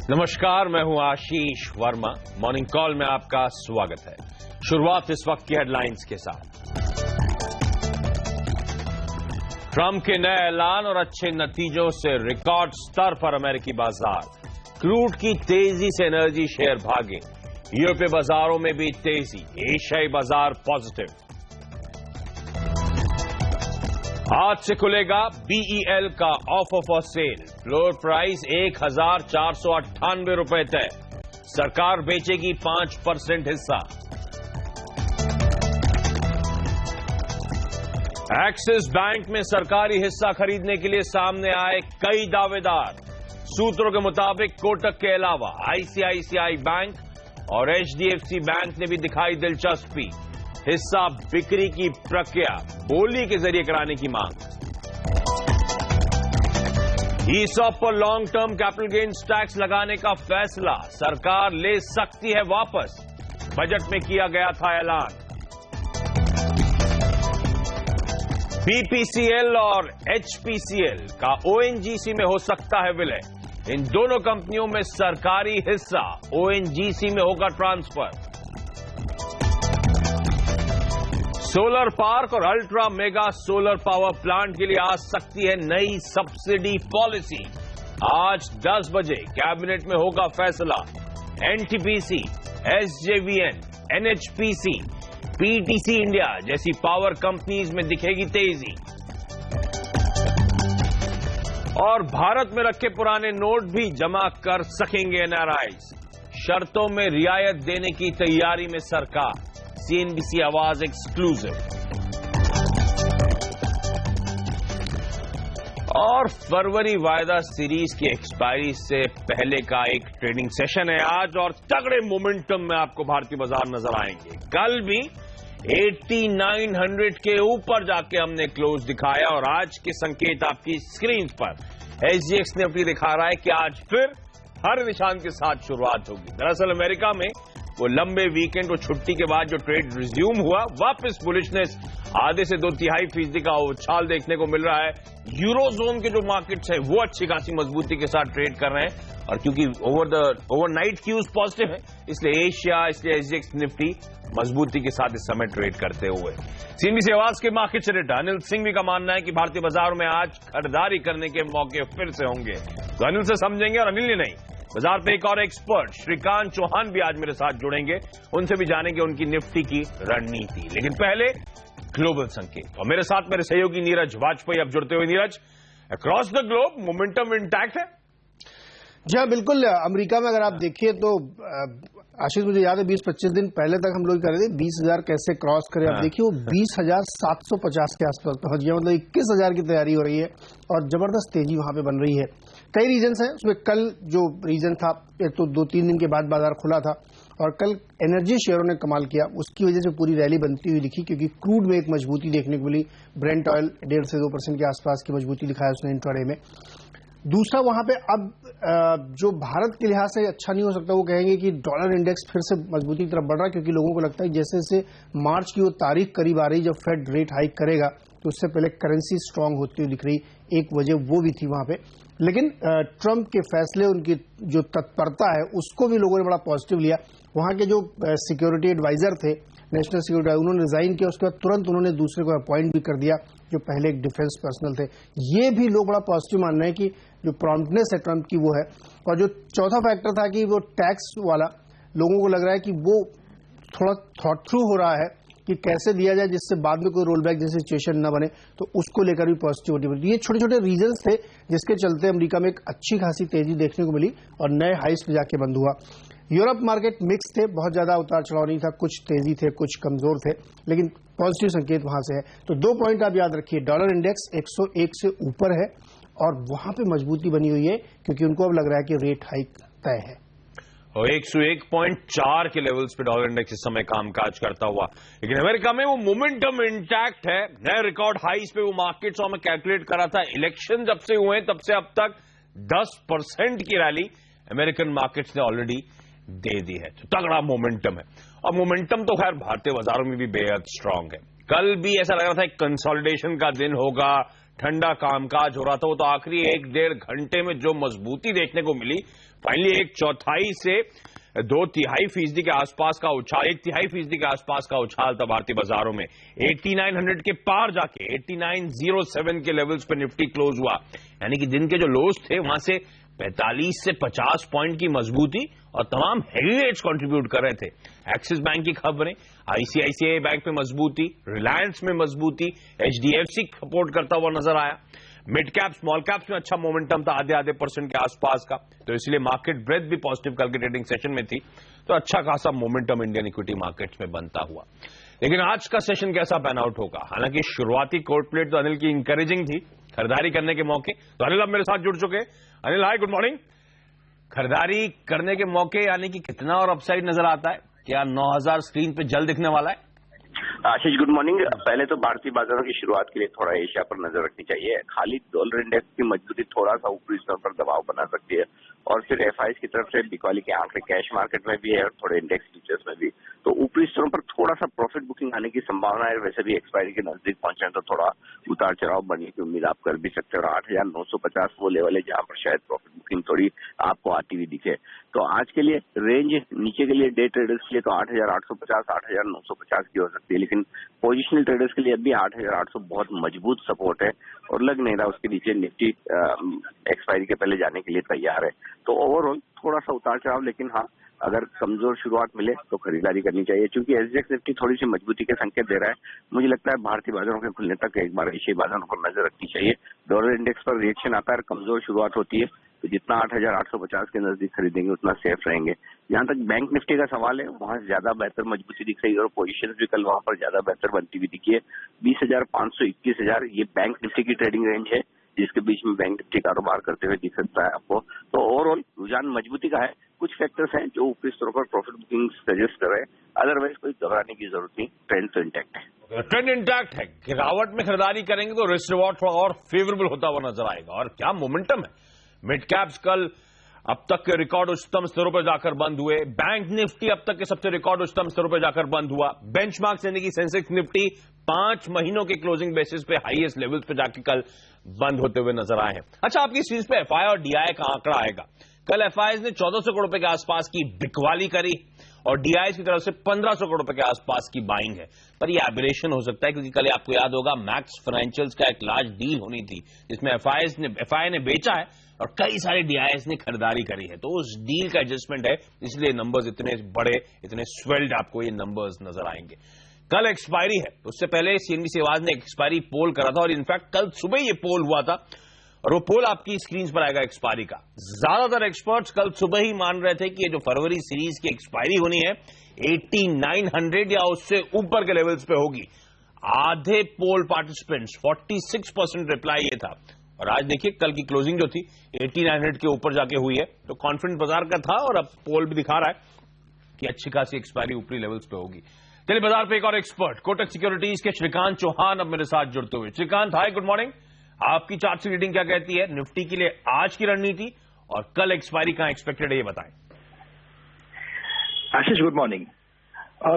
नमस्कार, मैं हूं आशीष वर्मा। मॉर्निंग कॉल में आपका स्वागत है। शुरुआत इस वक्त की हेडलाइंस के साथ। ट्रंप के नए ऐलान और अच्छे नतीजों से रिकॉर्ड स्तर पर अमेरिकी बाजार। क्रूड की तेजी से एनर्जी शेयर भागे। यूरोपीय बाजारों में भी तेजी, एशियाई बाजार पॉजिटिव। आज से खुलेगा बीईएल का offer for sale. Floor price 1,498 रुपए तय। सरकार बेचेगी 5% हिस्सा। एक्सिस बैंक में सरकारी हिस्सा खरीदने के लिए सामने आए कई दावेदार। सूत्रों के मुताबिक कोटक के अलावा आईसीआईसीआई बैंक और एचडीएफसी बैंक ने भी दिखाई दिलचस्पी। हिस्सा बिक्री की प्रक्रिया बोली के जरिए कराने की मांग। ईसॉप पर long term capital gains tax लगाने का फैसला सरकार ले सकती है वापस। बजट में किया गया था ऐलान। बीपीसीएल और एचपीसीएल का ओएनजीसी में हो सकता है विलय। इन दोनों कंपनियों में सरकारी हिस्सा ओएनजीसी में होगा ट्रांसफर। सोलर पार्क और ultra mega solar power plant के लिए आ सकती है नई सब्सिडी पॉलिसी। आज 10 बजे कैबिनेट में होगा फैसला। NTPC, SJVN, NHPC, PTC India जैसी पावर कंपनीज में दिखेगी तेजी। और भारत में रखे पुराने नोट भी जमा कर सकेंगे एनआरआईज। शर्तों में रियायत देने की तैयारी में सरकार। सीएनबीसी आवाज एक्सक्लूसिव। और फरवरी वायदा सीरीज की एक्सपायरी से पहले का एक ट्रेडिंग सेशन है आज, और तगड़े मोमेंटम में आपको भारतीय बाजार नजर आएंगे। कल भी 8900 के ऊपर जाके हमने क्लोज दिखाया, और आज के संकेत आपकी स्क्रीन पर एसजीएक्स निफ्टी दिखा रहा है कि आज फिर हर निशान के साथ शुरुआत होगी। दरअसल अमेरिका में वो लंबे वीकेंड और छुट्टी के बाद जो ट्रेड रिज्यूम हुआ, वापस बुलिशनेस आधे से 2/3% का उछाल देखने को मिल रहा है। यूरोजोन के जो मार्केट्स हैं वो अच्छी खासी मजबूती के साथ ट्रेड कर रहे हैं, और क्योंकि ओवरनाइट क्यूज पॉजिटिव है, इसलिए एशिया, इसलिए एसजीएक्स निफ्टी मजबूती के साथ इस समय ट्रेड करते हुए। सीएनबीसी आवाज के मार्केट सेक्रेटर अनिल सिंघवी का मानना है कि भारतीय बाजारों में आज खरीदारी करने के मौके फिर से होंगे। तो अनिल से समझेंगे, और अनिल ही नहीं, बाजार पे एक और एक्सपर्ट श्रीकांत चौहान भी आज मेरे साथ जुड़ेंगे। उनसे भी जानेंगे उनकी निफ्टी की रणनीति। लेकिन पहले ग्लोबल संकेत, और मेरे साथ मेरे सहयोगी नीरज वाजपेयी अब जुड़ते हुए। Neeraj, across the globe momentum intact है? जी हाँ, बिल्कुल। अमेरिका में अगर आप देखिए तो आशीष, मुझे याद है 20-25 दिन पहले तक हम लोग कर रहे थे 20,000 कैसे क्रॉस करें। आप देखिए वो 20,750 के आसपास पहुंच गया, मतलब 21,000 की तैयारी हो रही है, और जबरदस्त तेजी वहां पे बन रही है। कई रीजन्स हैं उसमें। कल जो रीजन था, एक तो 2-3 दिन के बाद बाजार खुला था, और कल एनर्जी शेयरों ने कमाल किया, उसकी वजह से पूरी रैली बनती हुई दिखी, क्योंकि क्रूड में एक मजबूती देखने को मिली। ब्रेंट ऑयल 1.5 से 2% के आसपास की मजबूती दिखाया उसने इंट्राडे में। दूसरा, वहां पे अब जो भारत के लिहाज से अच्छा नहीं हो सकता, वो कहेंगे कि डॉलर इंडेक्स फिर से मजबूती की तरफ बढ़ रहा है, क्योंकि लोगों को लगता है जैसे जैसे मार्च की वो तारीख करीब आ रही जब फेड रेट हाइक करेगा, तो उससे पहले करेंसी स्ट्रांग होती हुई दिख रही। एक वजह वो भी थी वहां पे। लेकिन ट्रंप के फैसले, उनकी जो तत्परता है, उसको भी लोगों ने बड़ा पॉजिटिव लिया। वहां के जो सिक्योरिटी एडवाइजर थे, नेशनल सिक्योरिटी, उन्होंने रिजाइन किया। उसके बाद तुरंत उन्होंने दूसरे को अपॉइंट भी कर दिया, जो पहले एक डिफेंस पर्सनल थे। ये भी लोग बड़ा पॉजिटिव मान रहे हैं कि जो प्रॉम्प्टनेस है ट्रंप की वो है। और जो चौथा फैक्टर था कि वो टैक्स वाला, लोगों को लग रहा है कि वो थोड़ा थॉट थ्रू हो रहा है कि कैसे दिया जाए जिससे बाद में कोई रोल बैक जैसी सिचुएशन न बने, तो उसको लेकर भी पॉजिटिविटी मिली। ये छोटे छोटे रीजंस थे जिसके चलते अमेरिका में एक अच्छी खासी तेजी देखने को मिली, और नए हाइस पे जाके बंद हुआ। यूरोप मार्केट मिक्स थे, बहुत ज्यादा उतार चढ़ाव नहीं था, कुछ तेजी थे, कुछ कमजोर थे, लेकिन पॉजिटिव संकेत वहां से है। तो 2 पॉइंट आप याद रखिए, डॉलर इंडेक्स 101 से ऊपर है, और वहां पे मजबूती बनी हुई है, क्योंकि उनको अब लग रहा है कि रेट हाइक तय है। और 101.4 के लेवल्स पे डॉलर इंडेक्स इस समय कामकाज करता हुआ। लेकिन अमेरिका में वो मोमेंटम इंटैक्ट है। नए रिकॉर्ड हाइस पे वो मार्केट्स में कैलकुलेट करा था। इलेक्शन जब से हुए तब से अब तक 10% की रैली अमेरिकन मार्केट्स ने ऑलरेडी दे दी है। तो तगड़ा मोमेंटम है, और मोमेंटम तो खैर भारतीय बाजारों में भी बेहद स्ट्रांग है। कल भी ऐसा लग रहा था एक कंसोलिडेशन का दिन होगा, ठंडा कामकाज हो रहा था, वो तो आखिरी 1-1.5 घंटे में जो मजबूती देखने को मिली, फाइनली 1/4 से 2/3% के आसपास का उछाल, 1/3% के आसपास का उछाल था भारतीय बाजारों में। 8900 के पार जाके 8907 के लेवल्स पे निफ्टी क्लोज हुआ, यानी कि दिन के जो लोज थे वहां से 45 से 50 पॉइंट की मजबूती और तमाम हेवीवेट्स कंट्रीब्यूट कर रहे थे। एक्सिस बैंक की खबरें, आईसीआईसीआई बैंक में मजबूती, रिलायंस में मजबूती, एचडीएफसी सपोर्ट करता हुआ नजर आया। मिड कैप स्मॉल कैप्स में अच्छा मोमेंटम था, आधे % के आसपास का, तो इसलिए मार्केट ब्रेथ भी पॉजिटिव कल के ट्रेडिंग सेशन में थी, तो अच्छा खासा मोमेंटम इंडियन इक्विटी मार्केट्स में बनता हुआ। लेकिन आज का सेशन कैसा पैन आउट होगा? हालांकि शुरुआती कोट प्लेट तो अनिल की इंकरेजिंग थी खरीदारी करने के मौके। तो अनिल अब मेरे साथ जुड़ चुके हैं। अनिल हाय, गुड मॉर्निंग। खरीदारी करने के मौके यानी कि कितना और अपसाइड नजर आता है? क्या 9000 स्क्रीन पे जल्द दिखने वाला है? आशीष गुड मॉर्निंग। पहले तो भारतीय बाजारों की शुरुआत के लिए थोड़ा एशिया पर नजर रखनी चाहिए। खाली डॉलर इंडेक्स की मजबूती थोड़ा सा ऊपरी स्तर पर दबाव बना सकती है, और फिर एफआईएस की तरफ से बिकॉली के आंकड़े कैश मार्केट में भी है और थोड़े इंडेक्स फ्यूचर्स में भी, तो ऊपरी स्तरों पर थोड़ा सा प्रॉफिट बुकिंग आने की संभावना है। वैसे भी एक्सपायरी के नजदीक पहुंचे तो थोड़ा उतार चढ़ाव बनने की उम्मीद आप कर भी सकते हैं, और 8950 वो लेवल है जहां पर शायद प्रॉफिट बुकिंग थोड़ी आपको आती हुई दिखे। तो आज के लिए रेंज नीचे के लिए डे ट्रेडर्स के लिए तो 8850 8950 की हो सकती है, लेकिन पोजिशनल ट्रेडर्स के लिए अभी 8800 बहुत मजबूत सपोर्ट है, और लग नहीं रहा उसके नीचे निफ्टी एक्सपायरी के पहले जाने के लिए तैयार है। तो ओवरऑल थोड़ा सा उतार चढ़ाव, लेकिन हाँ अगर कमजोर शुरुआत मिले तो खरीदारी करनी चाहिए, क्योंकि एसजीएक्स निफ्टी थोड़ी सी मजबूती के संकेत दे रहा है। मुझे लगता है भारतीय बाजारों के खुलने तक एक बार एशियाई बाजारों पर नजर रखनी चाहिए। डॉलर इंडेक्स पर रिएक्शन आता है, कमजोर शुरुआत होती है, तो जितना 8850 के नजदीक खरीदेंगे उतना सेफ रहेंगे। जहां तक बैंक निफ्टी का सवाल है, वहां ज्यादा बेहतर मजबूती दिख रही है, और पोजीशन भी कल वहां पर ज्यादा बेहतर बनती हुई दिखी है। 20,500 21,000 ये बैंक निफ्टी की ट्रेडिंग रेंज है, जिसके बीच में बैंक निफ्टी कारोबार करते हुए दिख सकता है आपको। तो ओवरऑल रुझान मजबूती का है। कुछ फैक्टर्स हैं जो ऊपरी स्तरों पर प्रॉफिट बुकिंग सजेस्ट कर रहे हैं, अदरवाइज कोई घबराने की जरूरत नहीं, ट्रेंड तो इंटैक्ट है। ट्रेंड इंटैक्ट है। गिरावट में खरीदारी करेंगे तो रिस्क रिवॉर्ड थोड़ा और फेवरेबल होता हुआ नजर आएगा, और क्या मोमेंटम है। मिड कैप्स कल अब तक के रिकॉर्ड उच्चतम स्तरों पर जाकर बंद हुए। बैंक निफ्टी अब तक के सबसे रिकॉर्ड उच्चतम स्तरों पर जाकर बंद हुआ। बेंचमार्क यानी कि सेंसेक्स निफ्टी 5 महीनों के क्लोजिंग बेसिस पे हाईएस्ट लेवल्स पे जाके कल बंद होते हुए नजर आए हैं। अच्छा, आपकी स्क्रीन पे एफआई और डीआई का आंकड़ा आएगा। कल एफआई ने 1400 करोड़ रुपए के आसपास की बिकवाली करी, और डीआई की तरफ से 1500 करोड़ रुपए के आसपास की बाइंग है। पर यह एबरेशन हो सकता है, क्योंकि कल आपको याद होगा मैक्स फाइनेंशियल्स का एक लार्ज डील होनी थी, जिसमें एफआई ने बेचा है और कई सारे डीआईएस ने खरीदारी करी है। तो उस डील का एडजस्टमेंट है, इसलिए नंबर्स इतने बड़े, इतने स्वेल्ड आपको ये नंबर्स नजर आएंगे। कल एक्सपायरी है, उससे पहले सीएनबीसी आवाज ने एक्सपायरी पोल करा था, और इनफैक्ट कल सुबह ये पोल हुआ था, और वो पोल आपकी स्क्रीन पर आएगा एक्सपायरी का। ज्यादातर एक्सपर्ट्स कल सुबह ही मान रहे थे कि ये जो फरवरी सीरीज की एक्सपायरी होनी है 8900 या उससे ऊपर के लेवल्स पे होगी। आधे पोल पार्टिसिपेंट्स 46% रिप्लाई ये था, और आज देखिए कल की क्लोजिंग जो थी 8900 के ऊपर जाके हुई है, तो कॉन्फिडेंट बाजार का था, और अब पोल भी दिखा रहा है कि अच्छी खासी एक्सपायरी ऊपरी लेवल्स पे होगी। चलिए बाजार पे एक और एक्सपर्ट कोटक सिक्योरिटीज के श्रीकांत चौहान अब मेरे साथ जुड़ते हुए। श्रीकांत हाय, गुड मॉर्निंग। आपकी चार्ट से रीडिंग क्या कहती है निफ्टी के लिए आज की रणनीति, और कल एक्सपायरी कहां एक्सपेक्टेड है ये बताएं। आशीष गुड मॉर्निंग।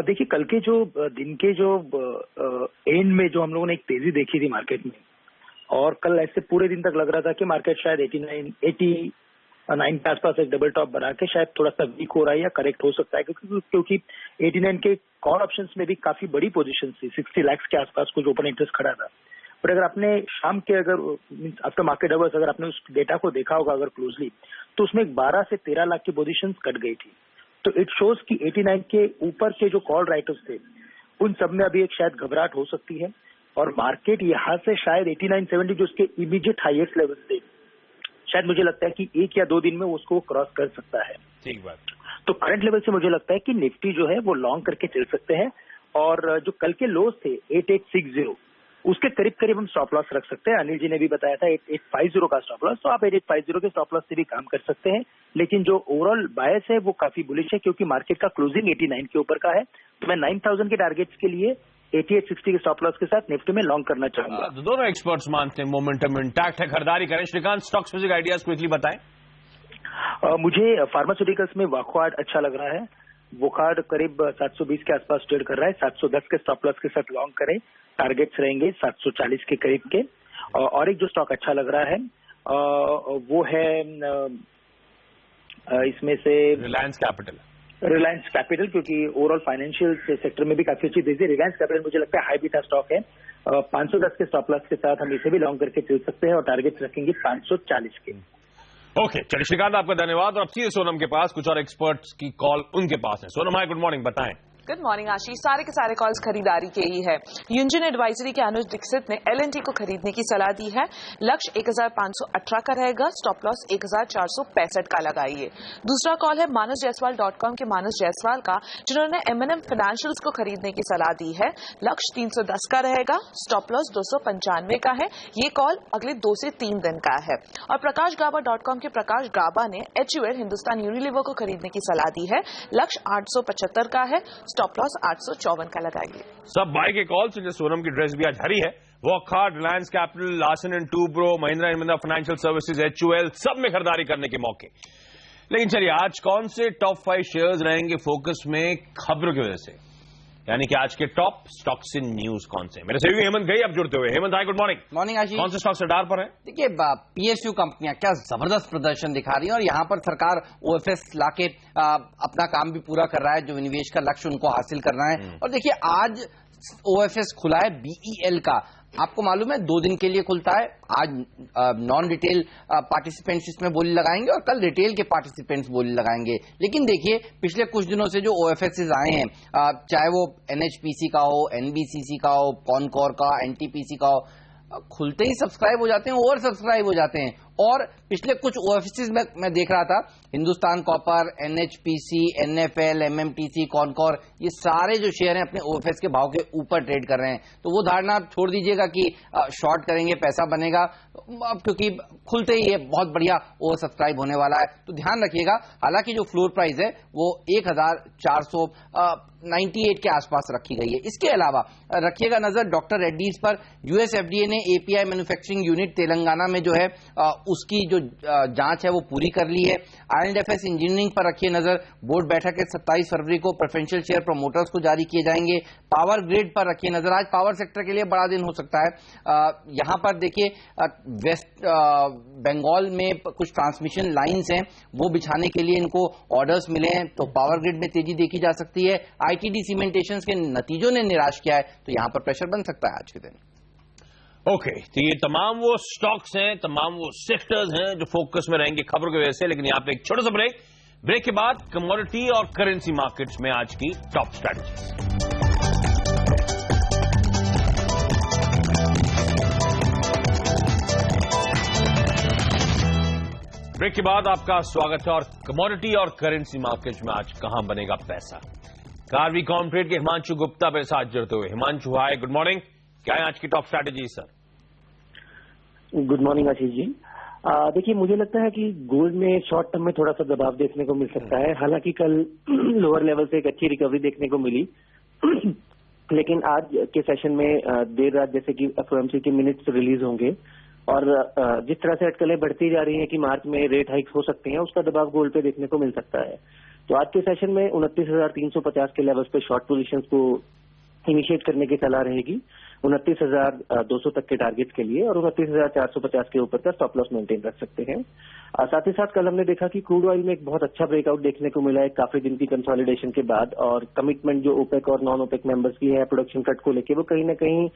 देखिए कल के जो दिन के जो एंड में जो हम लोगों ने एक तेजी देखी थी मार्केट में, और कल ऐसे पूरे दिन तक लग रहा था कि मार्केट शायद 89 के आसपास एक डबल टॉप बना के शायद थोड़ा सा वीक हो रहा है या करेक्ट हो सकता है, क्योंकि 89 के कॉल ऑप्शंस में भी काफी बड़ी पोजीशन थी, 60 लाख के आसपास कुछ ओपन इंटरेस्ट खड़ा था। पर अगर आपने शाम के आफ्टर मार्केट आवर्स अगर आपने उस डेटा को देखा होगा अगर क्लोजली, तो उसमें 12 से 13 लाख की पोजीशंस कट गई थी। तो इट शोज कि 89 के ऊपर के जो कॉल राइटर्स थे उन सब में अभी एक शायद घबराहट हो सकती है, और मार्केट यहां से शायद 8970 जो उसके इमीडिएट हाईएस्ट लेवल थे, शायद मुझे लगता है कि 1 या 2 दिन में उसको क्रॉस कर सकता है। ठीक बात। तो करंट लेवल से मुझे लगता है कि निफ्टी जो है वो लॉन्ग करके चल सकते हैं, और जो कल के लोज थे 8860 उसके करीब करीब हम स्टॉप लॉस रख सकते हैं। अनिल जी ने भी बताया था 8850 का स्टॉप लॉस, तो आप 8850 के स्टॉप लॉस से भी काम कर सकते हैं। लेकिन जो ओवरऑल बायस है वो काफी बुलिश है, क्योंकि मार्केट का क्लोजिंग 89 के ऊपर का है। तो मैं 9000 के टारगेट्स के लिए 8860 के स्टॉप लॉस के साथ निफ्टी में लॉन्ग करना चाहूंगा। दोनों एक्सपर्ट्स मानते हैं मोमेंटम इंटैक्ट है, खरीदारी करें। Shrikant, stock specific ideas quickly बताएं। मुझे फार्मास्यूटिकल्स में वॉकहार्ड अच्छा लग रहा है। वॉकहार्ड करीब 720 के आसपास ट्रेड कर रहा है, 710 के स्टॉप लॉस के साथ लॉन्ग करें। टारगेट्स रहेंगे 740 के करीब के। और एक जो स्टॉक अच्छा लग रहा है वो है इसमें से रिलायंस कैपिटल, क्योंकि ओवरऑल फाइनेंशियल सेक्टर में भी काफी अच्छी तेजी। रिलायंस कैपिटल मुझे लगता है हाई बीटा स्टॉक है। 510 के स्टॉप लॉस के साथ हम इसे भी लॉन्ग करके चल सकते हैं और टारगेट रखेंगे 540 के। ओके, चलिए श्रीकांत, आपका धन्यवाद। और अब सीधे सोनम के पास, कुछ और एक्सपर्ट्स की कॉल उनके पास है। सोनम, हाय, गुड मॉर्निंग, बताएं। गुड मॉर्निंग आशीष। सारे के सारे कॉल्स खरीदारी के ही है। यूनियन एडवाइजरी के अनुज दीक्षित ने L&T को खरीदने की सलाह दी है। लक्ष्य 1518 का रहेगा, स्टॉप लॉस 1465 का लगाइए। दूसरा कॉल है manasjaiswal.com के मानस जायसवाल का, जिन्होंने M&M फाइनेंशियल्स को खरीदने की सलाह दी है। लक्ष्य 310 का रहेगा, स्टॉप लॉस 295 का है। ये कॉल अगले 2 से 3 दिन का है। और prakashgaba.com के प्रकाश गाबा ने HUL हिंदुस्तान यूनिलीवर को खरीदने की सलाह दी है। लक्ष्य 875 का है, स्टॉप लॉस 854 का लगाइए। सब बाई के कॉल से, सोनम की ड्रेस भी आज हरी है। Wockhardt, Reliance capital, Larsen and Toubro, Mahindra and Mahindra financial services, HUL, सब में खरीदारी करने के मौके। लेकिन चलिए, आज कौन से टॉप 5 शेयर्स रहेंगे फोकस में खबरों की वजह से, यानी कि आज के टॉप स्टॉक्स इन न्यूज कौन से? मेरे सहयोगी हेमंत गई अब जुड़ते हुए। हेमंत, हाय, गुड मॉर्निंग। मॉर्निंग आशीष। कौन से स्टॉक्स रडार पर है? देखिए, PSU कंपनियां क्या जबरदस्त प्रदर्शन दिखा रही हैं और यहाँ पर सरकार OFS लाके अपना काम भी पूरा कर रहा है, जो निवेश का लक्ष्य उनको हासिल करना है। और देखिए, आज OFS खुला है BEL का। आपको मालूम है 2 दिन के लिए खुलता है। आज नॉन रिटेल पार्टिसिपेंट्स इसमें बोली लगाएंगे और कल रिटेल के पार्टिसिपेंट्स बोली लगाएंगे। लेकिन देखिए, पिछले कुछ दिनों से जो OFSs आए हैं, चाहे वो NHPC का हो, NBCC का हो, कॉनकोर का, NTPC का हो, खुलते ही सब्सक्राइब हो जाते हैं, ओवर सब्सक्राइब हो जाते हैं। और पिछले कुछ OFSs में मैं देख रहा था, Hindustan copper, NHPC, NFL, MMTC, Concor, ये सारे जो शेयर हैं अपने OFS के भाव के ऊपर ट्रेड कर रहे हैं। तो वो धारणा आप छोड़ दीजिएगा कि शॉर्ट करेंगे पैसा बनेगा, क्योंकि खुलते ही ये बहुत बढ़िया ओवर सब्सक्राइब होने वाला है। तो ध्यान रखिएगा। हालांकि जो फ्लोर प्राइस है वो 1498 के आसपास रखी गई है। इसके अलावा रखिएगा नजर डॉक्टर रेड्डीज पर। US FDA ने API मैन्युफैक्चरिंग यूनिट तेलंगाना में जो है उसकी जो जांच है वो पूरी कर ली है। INDFS इंजीनियरिंग पर रखिए नजर। बोर्ड बैठक के 27 फरवरी को प्रेफरेंशियल शेयर प्रमोटर्स को जारी किए जाएंगे। पावर ग्रिड पर रखिए नजर। आज पावर सेक्टर के लिए बड़ा दिन हो सकता है। यहां पर देखिए, वेस्ट बंगाल में कुछ ट्रांसमिशन लाइंस हैं, वो बिछाने के लिए इनको ऑर्डर्स मिले हैं, तो पावर ग्रिड में तेजी देखी जा सकती है। ITD सीमेंटेशंस के नतीजों ने निराश किया है, तो यहां पर प्रेशर बन सकता है आज के दिन। ओके, तो ये तमाम वो स्टॉक्स हैं, तमाम वो सेक्टर्स हैं जो फोकस में रहेंगे खबरों की वजह से। लेकिन यहां पे एक छोटा सा ब्रेक के बाद कमोडिटी और करेंसी मार्केट्स में आज की टॉप स्ट्रैटेजीज। ब्रेक के बाद आपका स्वागत है। और कमोडिटी और करेंसी मार्केट्स में आज कहां बनेगा पैसा? कार्वी कॉमट्रेड के हिमांशु गुप्ता मेरे साथ जुड़ते हुए। Himanshu, hi, good morning. क्या है आज की top strategy sir? Good morning Ashish ji. देखिए, मुझे लगता है कि गोल्ड में शॉर्ट टर्म में थोड़ा सा दबाव देखने को मिल सकता है। हालांकि कल लोअर लेवल से एक अच्छी रिकवरी देखने को मिली, लेकिन आज के सेशन में देर रात जैसे कि FOMC के मिनट्स रिलीज होंगे और जिस तरह से अटकलें बढ़ती जा रही हैं कि मार्च में रेट हाइक्स हो सकते हैं, उसका दबाव गोल्ड पे देखने को मिल सकता है। तो आज के सेशन में 29,350 के लेवल्स पे शॉर्ट पोजीशंस को इनिशिएट करने की सलाह रहेगी, 29,200 तक के टारगेट के लिए, और 29,450 के ऊपर का स्टॉप लॉस मेंटेन रख सकते हैं। साथ ही साथ कल हमने देखा कि क्रूड ऑयल में एक बहुत अच्छा ब्रेकआउट देखने को मिला है काफी दिन की कंसोलिडेशन के बाद, और कमिटमेंट जो ओपेक और नॉन ओपेक मेंबर्स की है प्रोडक्शन कट को लेकर, वो कहीं ना कहीं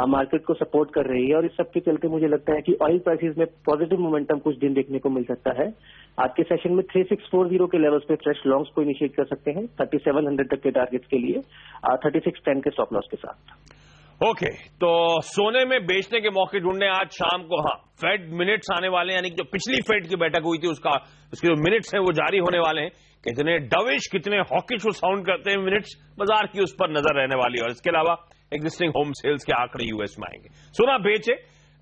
मार्केट को सपोर्ट कर रही है। और इस सब के चलते मुझे लगता है कि ऑयल प्राइसेस में पॉजिटिव मोमेंटम कुछ दिन देखने को मिल सकता है। आज के सेशन में 3640 के लेवल्स पे फ्रेश लॉन्ग्स को इनिशिएट कर सकते हैं 3700 तक के टारगेट्स के लिए, 3610 के स्टॉप लॉस के साथ। ओके, तो सोने में बेचने के मौके ढूंढने आज शाम को फेड मिनट्स आने वाले हैं, यानी कि जो पिछली फेड की बैठक हुई थी उसके जो मिनट्स हैं वो जारी होने वाले हैं। कितने डविश, कितने हॉकिश वो साउंड करते हैं मिनट्स, बाजार की उस पर नजर रहने वाली है। और इसके अलावा एग्जिस्टिंग होम सेल्स के आंकड़े US में आएंगे। सोना बेचे,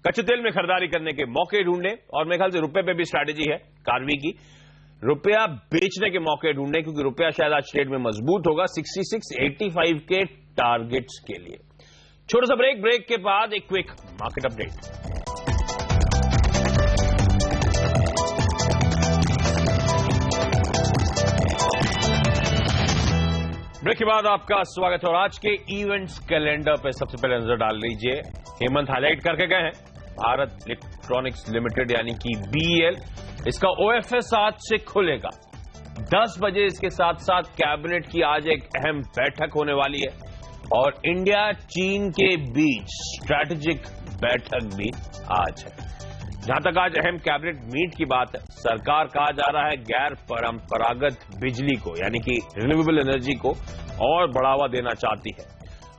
कच्चे तेल में खरीदारी करने के मौके ढूंढने, और मेरे ख्याल से रुपए पे भी स्ट्रैटेजी है कार्वी की, रुपया बेचने के मौके ढूंढने, क्योंकि रुपया शायद आज ट्रेड में मजबूत होगा 6685 के टारगेट्स के लिए। छोटा सा ब्रेक के बाद एक क्विक मार्केट अपडेट। ब्रेक के बाद आपका स्वागत है। और आज के इवेंट्स कैलेंडर पे सबसे पहले नजर डाल लीजिए। हेमंत हाईलाइट करके गए हैं भारत इलेक्ट्रॉनिक्स लिमिटेड यानी कि बीईएल, इसका ओएफएस आज से खुलेगा 10 बजे। इसके साथ साथ कैबिनेट की आज एक अहम बैठक होने वाली है और इंडिया चीन के बीच स्ट्रैटेजिक बैठक भी आज है। जहां तक आज अहम कैबिनेट मीट की बात है, सरकार कहा जा रहा है गैर परंपरागत बिजली को यानी कि रिन्यूएबल एनर्जी को और बढ़ावा देना चाहती है।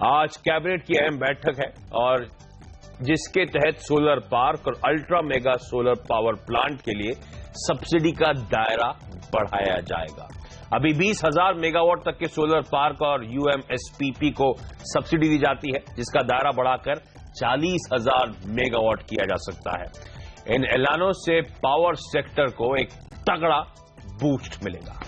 आज कैबिनेट की अहम बैठक है और जिसके तहत सोलर पार्क और ultra mega solar power plant के लिए सब्सिडी का दायरा बढ़ाया जाएगा। अभी 20,000 मेगावाट तक के सोलर पार्क और यूएमएसपीपी को सब्सिडी दी जाती है, जिसका दायरा बढ़ाकर 40,000 मेगावाट किया जा सकता है। इन ऐलानों से पावर सेक्टर को एक तगड़ा बूस्ट मिलेगा।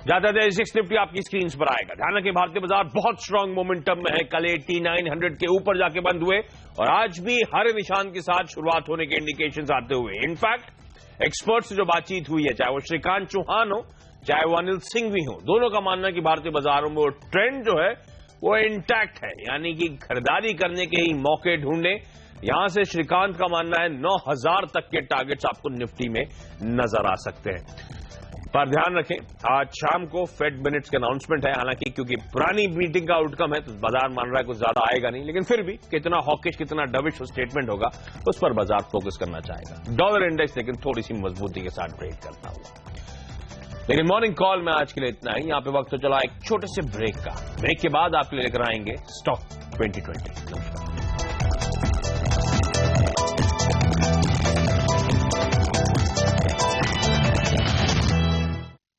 ज्यादा देर 6 निफ्टी आपकी स्क्रीन पर आएगा। ध्यान रखिए, भारतीय बाजार बहुत स्ट्रांग मोमेंटम में है। कल 8900 के ऊपर जाके बंद हुए और आज भी हरे निशान के साथ शुरुआत होने के इंडिकेशंस आते हुए। इनफैक्ट एक्सपर्ट से जो बातचीत हुई है, चाहे वो श्रीकांत चौहान हो चाहे वो अनिल सिंह भी हो, दोनों का मानना है कि भारतीय बाजारों में वो ट्रेंड जो है वो इंटैक्ट है, यानी कि खरीदारी करने के ही मौके ढूंढे। यहां से श्रीकांत का मानना है 9,000 तक के टारगेट्स आपको निफ्टी में नजर आ सकते हैं। पर ध्यान रखें, आज शाम को फेड मिनट्स के अनाउंसमेंट है। हालांकि क्योंकि पुरानी मीटिंग का आउटकम है तो बाजार मान रहा है कुछ ज्यादा आएगा नहीं, लेकिन फिर भी कितना हॉकिश कितना डविश स्टेटमेंट होगा उस पर बाजार फोकस करना चाहेगा। डॉलर इंडेक्स लेकिन थोड़ी सी मजबूती के साथ ट्रेड करता हुआ। लेकिन मॉर्निंग कॉल में आज के लिए इतना ही। यहां पे वक्त तो चला एक छोटे से ब्रेक का। ब्रेक के बाद आपके लिए लेकर आएंगे स्टॉक 2020।